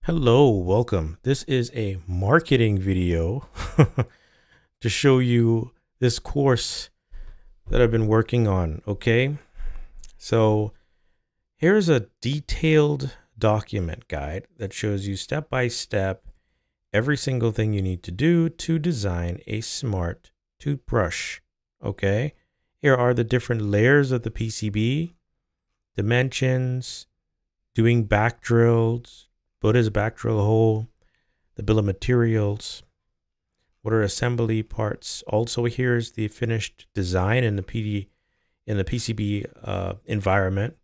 Hello, welcome. This is a marketing video to show you this course that I've been working on, okay? So here's a detailed document guide that shows you step by step every single thing you need to do to design a smart toothbrush, okay? Here are the different layers of the PCB, dimensions, doing back drills, what is a back drill hole, the bill of materials, what are assembly parts. Also, here's the finished design in the PCB environment,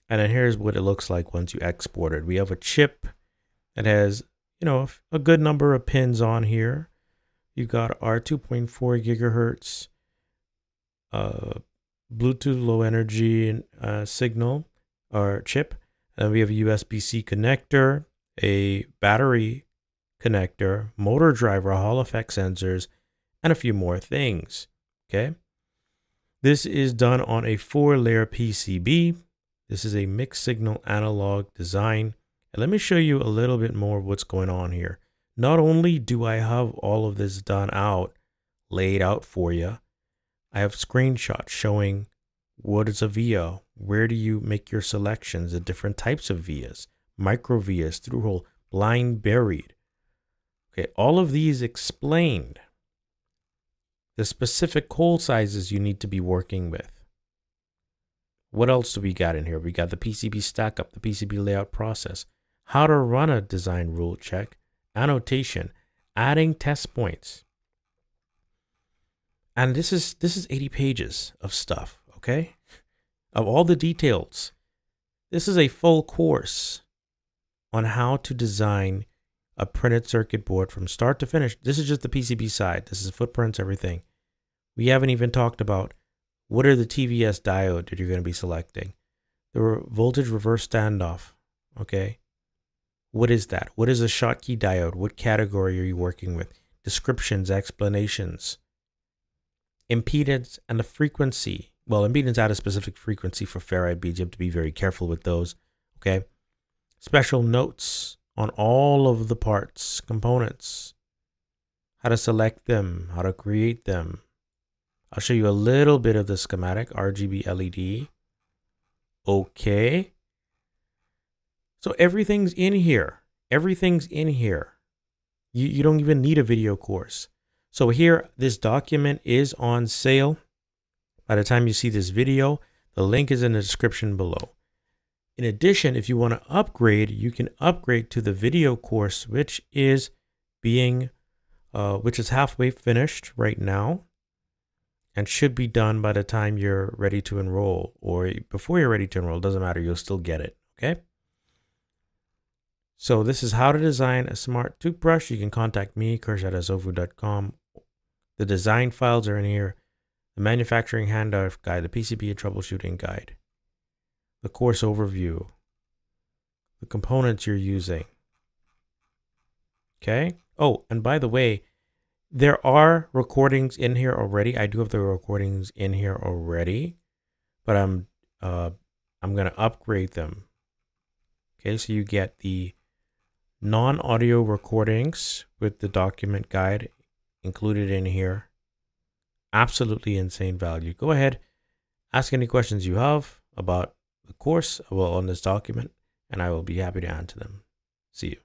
and then here's what it looks like once you export it. We have a chip that has, a good number of pins on here. You've got our 2.4 gigahertz Bluetooth low energy signal or chip. And we have a USB-C connector, a battery connector, motor driver, Hall effect sensors, and a few more things. Okay. This is done on a 4-layer PCB. This is a mixed signal analog design. And let me show you a little bit more of what's going on here. Not only do I have all of this laid out for you, I have screenshots showing what is a via, where do you make your selections, the different types of vias, micro vias, through hole, blind, buried. Okay, all of these explained the specific hole sizes you need to be working with. What else do we got in here? We got the PCB stack up, the PCB layout process, how to run a design rule check, annotation, adding test points. And this is 80 pages of stuff, okay? Of all the details. This is a full course on how to design a printed circuit board from start to finish. This is just the PCB side. This is footprints, everything. We haven't even talked about what are the TVS diode that you're going to be selecting. The voltage reverse standoff, okay? What is that? What is a Schottky diode? What category are you working with? Descriptions, explanations. Impedance and the frequency. Well, impedance at a specific frequency for ferrite beads. You have to be very careful with those. Okay. Special notes on all of the parts, components. How to select them. How to create them. I'll show you a little bit of the schematic. RGB LED. Okay. So everything's in here. Everything's in here. You don't even need a video course. So here, this document is on sale. By the time you see this video, the link is in the description below. In addition, if you want to upgrade, you can upgrade to the video course, which is halfway finished right now and should be done by the time you're ready to enroll, or before you're ready to enroll. Doesn't matter, you'll still get it. Okay. So this is how to design a smart toothbrush. You can contact me, kirsch@asofu.com. The design files are in here. The manufacturing handout guide, the PCB troubleshooting guide, the course overview, the components you're using. Okay. Oh, and by the way, there are recordings in here already. I do have the recordings in here already, but I'm going to upgrade them. Okay. So you get the non-audio recordings with the document guide included in here. Absolutely insane value. Go ahead, ask any questions you have about the course, on this document, and I will be happy to answer them. See you.